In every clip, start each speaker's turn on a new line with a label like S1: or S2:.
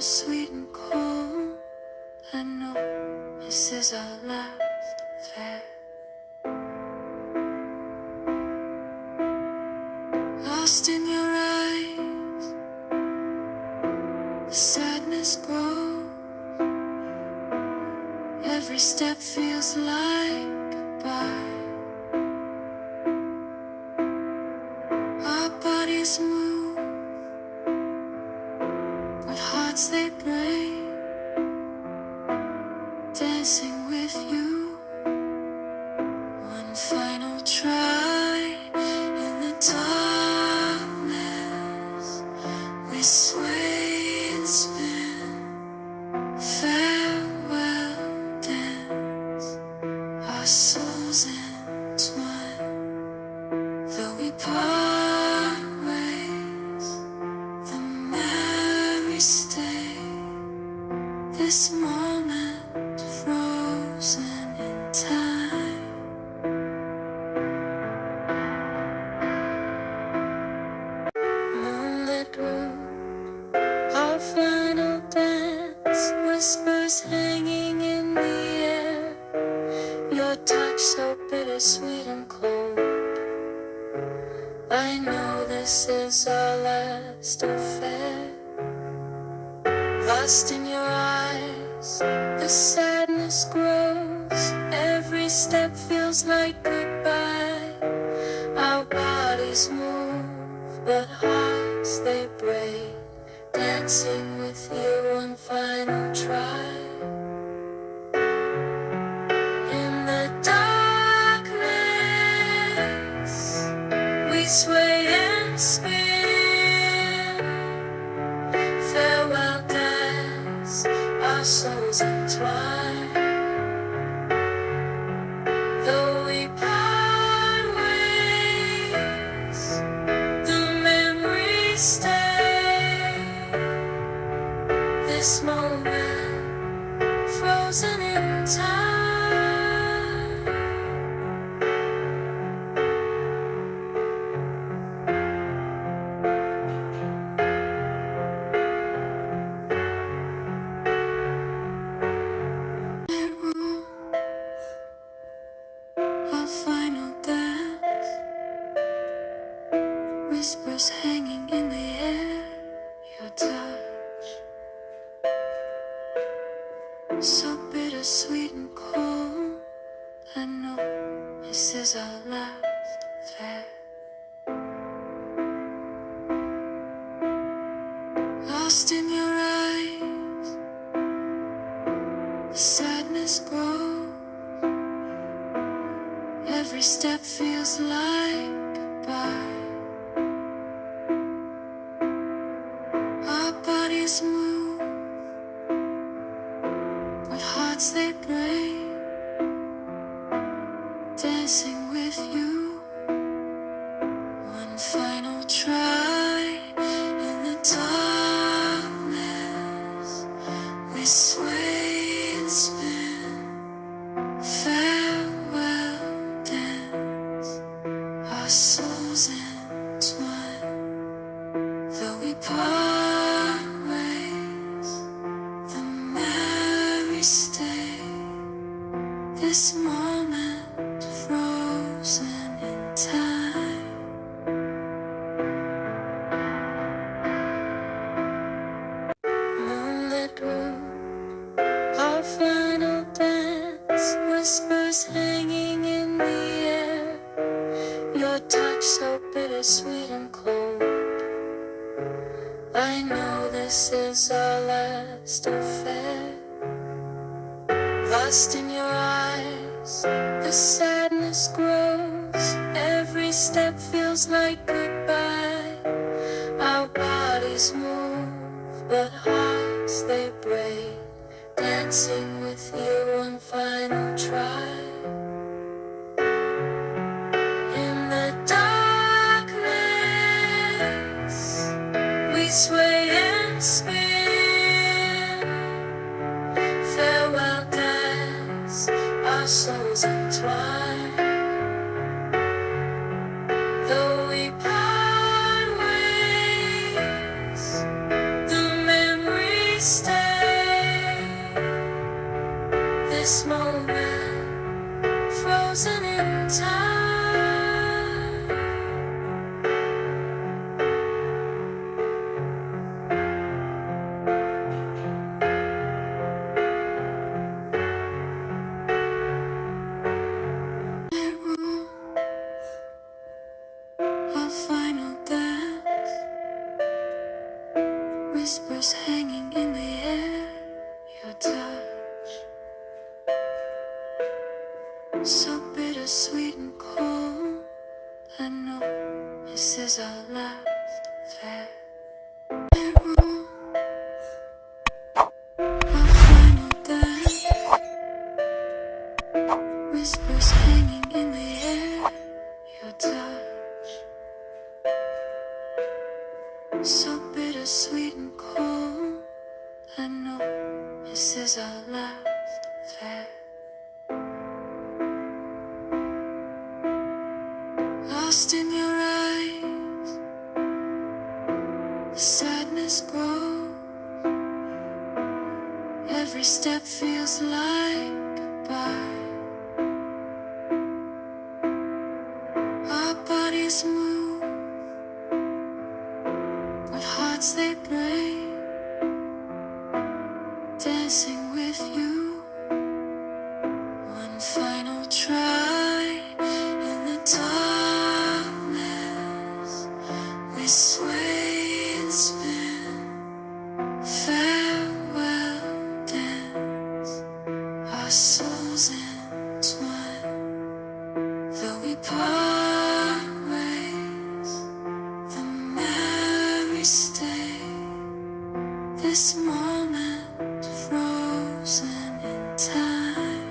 S1: bittersweet and cold. I know this is our last affair. Lost in your eyes, the sadness grows. Every step feels like goodbye. Our bodies move, but hearts they break. Dancing with you, one final try. In the darkness, we sway and spin. Farewell dance, our souls entwine. Though we part ways, the memories stay. This moment frozen in time. Moonlit room, our final dance. Whispers hanging in the air. Your touch so bittersweet and cold. I know this is our last affair. Lost in your eyes, the sadness grows. Every step feels like goodbye. Our bodies move, but hearts they break. Dancing with you one final try. In the darkness, we sway and spin. Farewell dance, our souls entwine. Though we part ways, the memories stay. This moment frozen in time. Our final dance, whispers hanging in the air. Your touch, so bittersweet and cold. I know this is our last affair. Lost in your eyes, the sadness grows. Every step feels like goodbye. Our bodies move, but hearts they break. Dancing with you, one final try. In the darkness, we sway and spin. Farewell dance, our souls entwine. Though we part ways, the memories stay. This moment frozen in time. Moonlit room, our final dance. Whispers hanging in the air. Your touch so bittersweet and cold. I know this is our last affair. Lost in your eyes, the sadness grows. Every step feels like goodbye. Our bodies move, but hearts they break. Dancing with you one final try. In the darkness, we sway and spin. Farewell dance, our souls entwine. Though we part ways, the memories stay. This moment frozen in time. Our final dance, whispers hanging in the air, your touch, so bittersweet and cold. I know this is our last affair. Our final dance, whispers hanging in the air, your touch, so bittersweet and cold. I know this is our last affair. Lost in your eyes, the sadness grows. Every step feels like goodbye. Our bodies move, but hearts they break. Dancing with you, one final try. In the darkness, we sway and spin. Farewell dance, our souls entwine. Though we part ways, the memories stay. This moment frozen in time.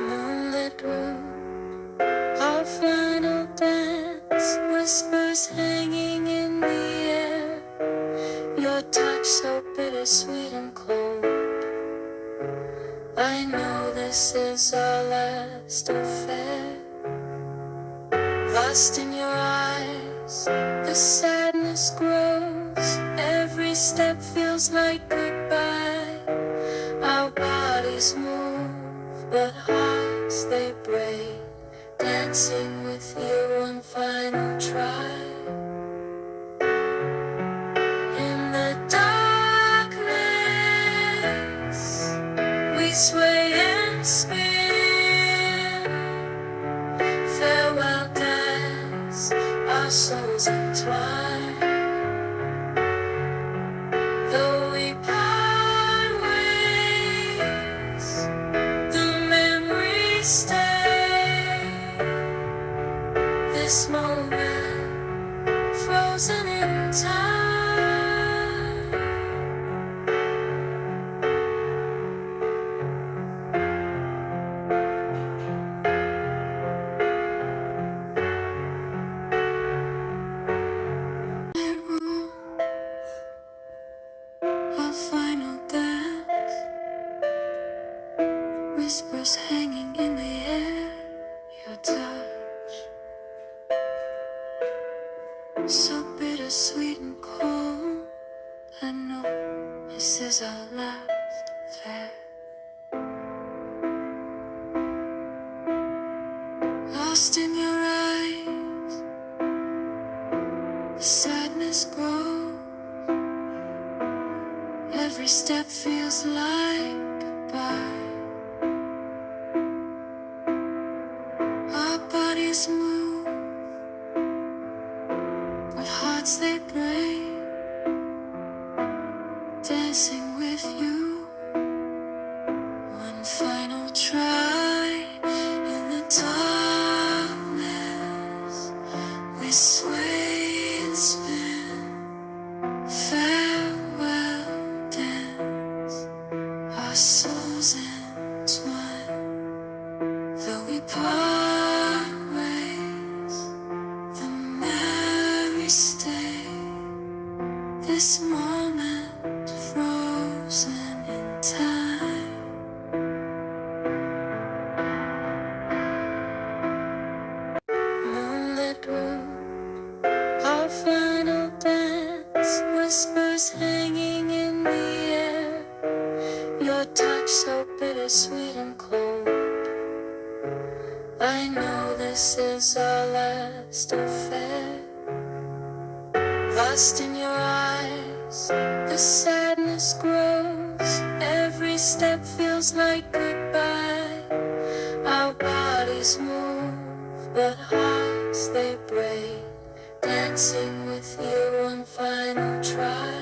S1: Moonlit room, our final dance, whispers hanging in the air. Your touch so bittersweet and cold. I know this is our last affair. Lost in your eyes, the sadness grows. Every step feels like goodbye. Our bodies move, but hearts they break. Dancing with you, one final try. In the darkness, we sway and spin. Farewell dance, our souls entwine. Though we part ways, the memories stay. This moment frozen in time. Our final dance, whispers hanging in the air, your touch, so bittersweet and cold. I know this is our last affair. Lost in your eyes, the sadness grows. Every step feels like goodbye. Our bodies move, but hearts they break. Dancing with you, one final try. In the darkness, we sway and spin. Farewell dance, our souls entwine. Though we part ways, the memories stay. This moment frozen in time. Moonlit room, our I know this is our last affair. Lost in your eyes, the sadness grows. Every step feels like goodbye. Our bodies move, but hearts they break. Dancing with you one final try.